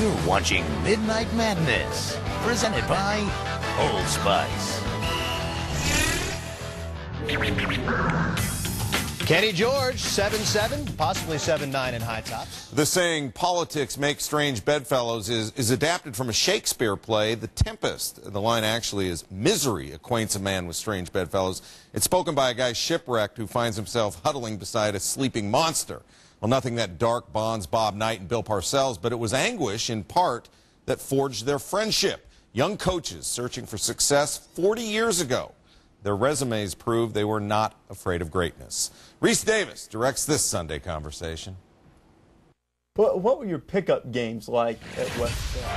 You're watching Midnight Madness, presented by Old Spice. Kenny George, 7'7", possibly 7'9" in high tops. The saying, politics make strange bedfellows, is adapted from a Shakespeare play, The Tempest. The line actually is, misery acquaints a man with strange bedfellows. It's spoken by a guy shipwrecked who finds himself huddling beside a sleeping monster. Well, nothing that dark bonds Bob Knight and Bill Parcells, but it was anguish, in part, that forged their friendship. Young coaches searching for success 40 years ago. Their resumes prove they were not afraid of greatness. Reese Davis directs this Sunday conversation. What were your pickup games like at West Point?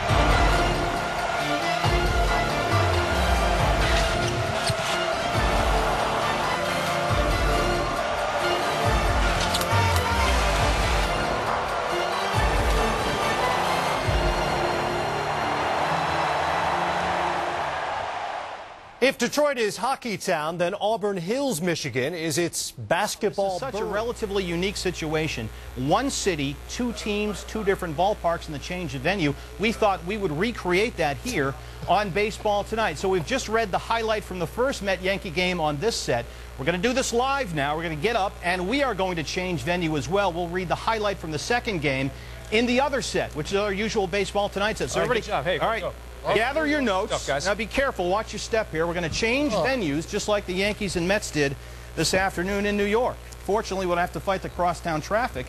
If Detroit is hockey town, then Auburn Hills, Michigan is its basketball. This is such a relatively unique situation. One city, two teams, two different ballparks, and the change of venue. We thought we would recreate that here on Baseball Tonight. So we've just read the highlight from the first Met-Yankee game on this set. We're going to do this live now. We're going to get up, and we are going to change venue as well. We'll read the highlight from the second game in the other set, which is our usual Baseball Tonight set. So everybody, good job. Hey, all right. go. Gather your notes. Up, guys. Now be careful. Watch your step here. We're going to change venues just like the Yankees and Mets did this afternoon in New York. Fortunately, we'll have to fight the crosstown traffic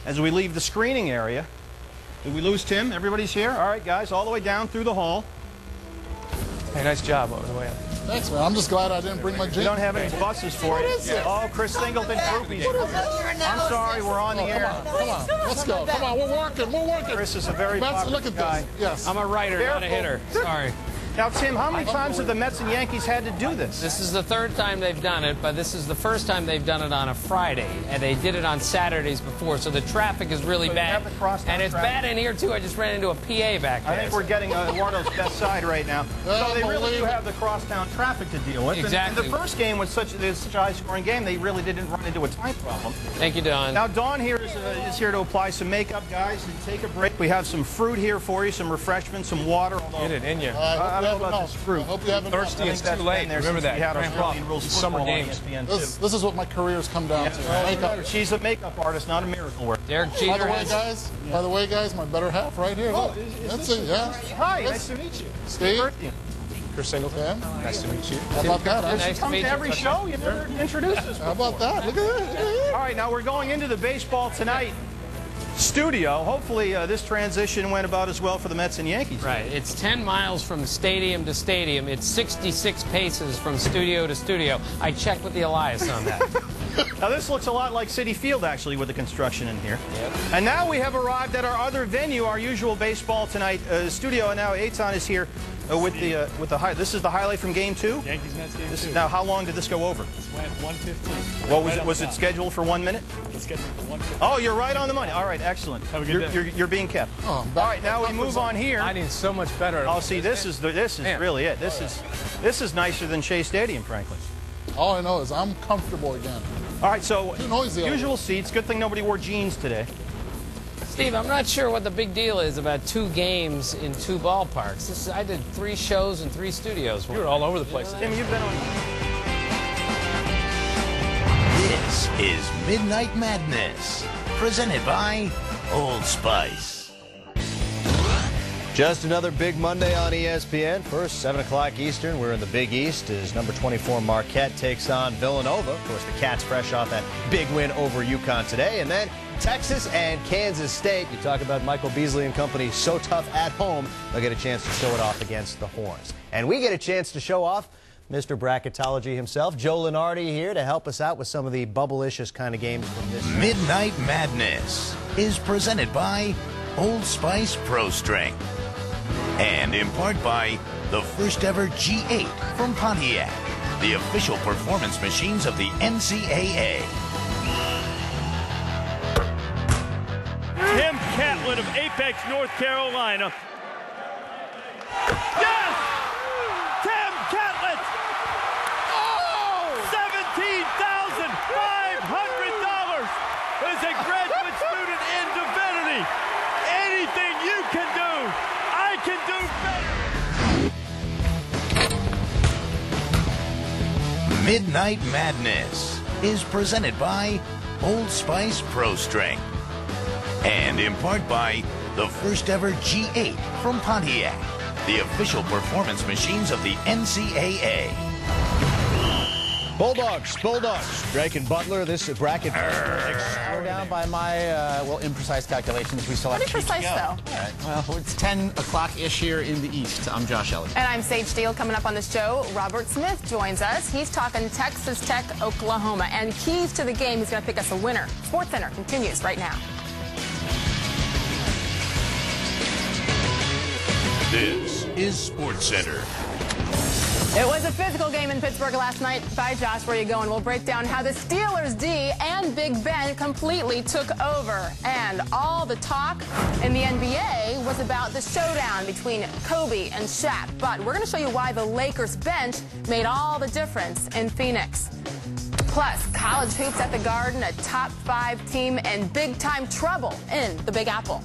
as we leave the screening area. Did we lose Tim? Everybody's here? All right, guys, all the way down through the hall. Hey, nice job over the way up. Thanks, man. I'm just glad I didn't bring my jeans. We don't have any buses for you. Oh, Chris Singleton groupies. I'm sorry, we're on the air. Come on, let's go. Come on, we're working. Chris is a very popular look at guy. this. Yes. I'm a writer, not a hitter. Sorry. Now, Tim, how many times have the Mets and Yankees had to do this? This is the third time they've done it, but this is the first time they've done it on a Friday, and they did it on Saturdays before, so the traffic is really bad. And it's bad in here, too. I just ran into a PA back there. I think we're getting Eduardo's best side right now. So they really do have the crosstown traffic to deal with. Exactly. And the first game was such a high-scoring game, they really didn't run into a time problem. Thank you, Don. Now, Dawn here is here to apply some makeup, guys, and take a break. We have some fruit here for you, some refreshments, some water. Get it in you. I don't know about this fruit. I hope you haven't. Thirsty, it's too late. Remember that. We had Australian rules Summer football on games. ESPN This is what my career's come down to. Makeup. She's a makeup artist, not a miracle worker. Derek By Jeter the way, guys, my better half right here. Look. That's it. Yeah. Hi, nice to meet you. Steve. Chris Singleton. Yeah. Nice to meet you. How about that? Huh? Nice to Come to meet every you. show. You never introduced us. How about that? Look at that. All right, now we're going into the Baseball Tonight studio. Hopefully this transition went about as well for the Mets and Yankees. Right. It's 10 miles from stadium to stadium. It's 66 paces from studio to studio. I checked with the Elias on that. Now this looks a lot like Citi Field, actually, with the construction in here. Yep. And now we have arrived at our other venue, our usual Baseball Tonight studio. And now Eitan is here with the highlight. This is the highlight from Game 2? Yankees Mets Game 2. Now, how long did this go over? This went 1:15. What was it scheduled for 1 minute? It's scheduled for 1:15. Oh, you're right on the money. All right, excellent. Have a good day. You're being kept. Oh, All right, now we move on here. I need so much better. Oh, see, this is really it. This is nicer than Shea Stadium, frankly. All I know is I'm comfortable again. All right, so Too noisy. usual seats. Good thing nobody wore jeans today. Steve, I'm not sure what the big deal is about 2 games in 2 ballparks. I did 3 shows and 3 studios. You were all over the place. Tim, you've been on. This is Midnight Madness, presented by Old Spice. Just another big Monday on ESPN. First, 7 o'clock Eastern. We're in the Big East as number 24 Marquette takes on Villanova. Of course, the Cats fresh off that big win over UConn today. And then Texas and Kansas State. You talk about Michael Beasley and company so tough at home. They'll get a chance to show it off against the Horns. And we get a chance to show off Mr. Bracketology himself, Joe Lunardi, here to help us out with some of the bubble-ishous kind of games from this. Midnight Madness is presented by Old Spice Pro Strength. And in part by the first ever G8 from Pontiac, the official performance machines of the NCAA. Tim Catlett of Apex, North Carolina. Yes! Tim Catlett! Oh! $17,500 as a graduate student in divinity. Anything you can do, Midnight Madness is presented by Old Spice Pro Strength and in part by the first ever G8 from Pontiac, the official performance machines of the NCAA. Bulldogs, Drake and Butler, this bracket. We're down by my, imprecise calculations. We still have Pretty precise, though. All right. Well, it's 10 o'clock-ish here in the East. I'm Josh Elliott. And I'm Sage Steele. Coming up on the show, Robert Smith joins us. He's talking Texas Tech, Oklahoma, and keys to the game. He's going to pick us a winner. SportsCenter continues right now. This is SportsCenter. It was a physical game in Pittsburgh last night. Bye, Josh. Where are you going? We'll break down how the Steelers D and Big Ben completely took over. And all the talk in the NBA was about the showdown between Kobe and Shaq. But we're going to show you why the Lakers bench made all the difference in Phoenix. Plus, college hoops at the Garden, a top 5 team, and big-time trouble in the Big Apple.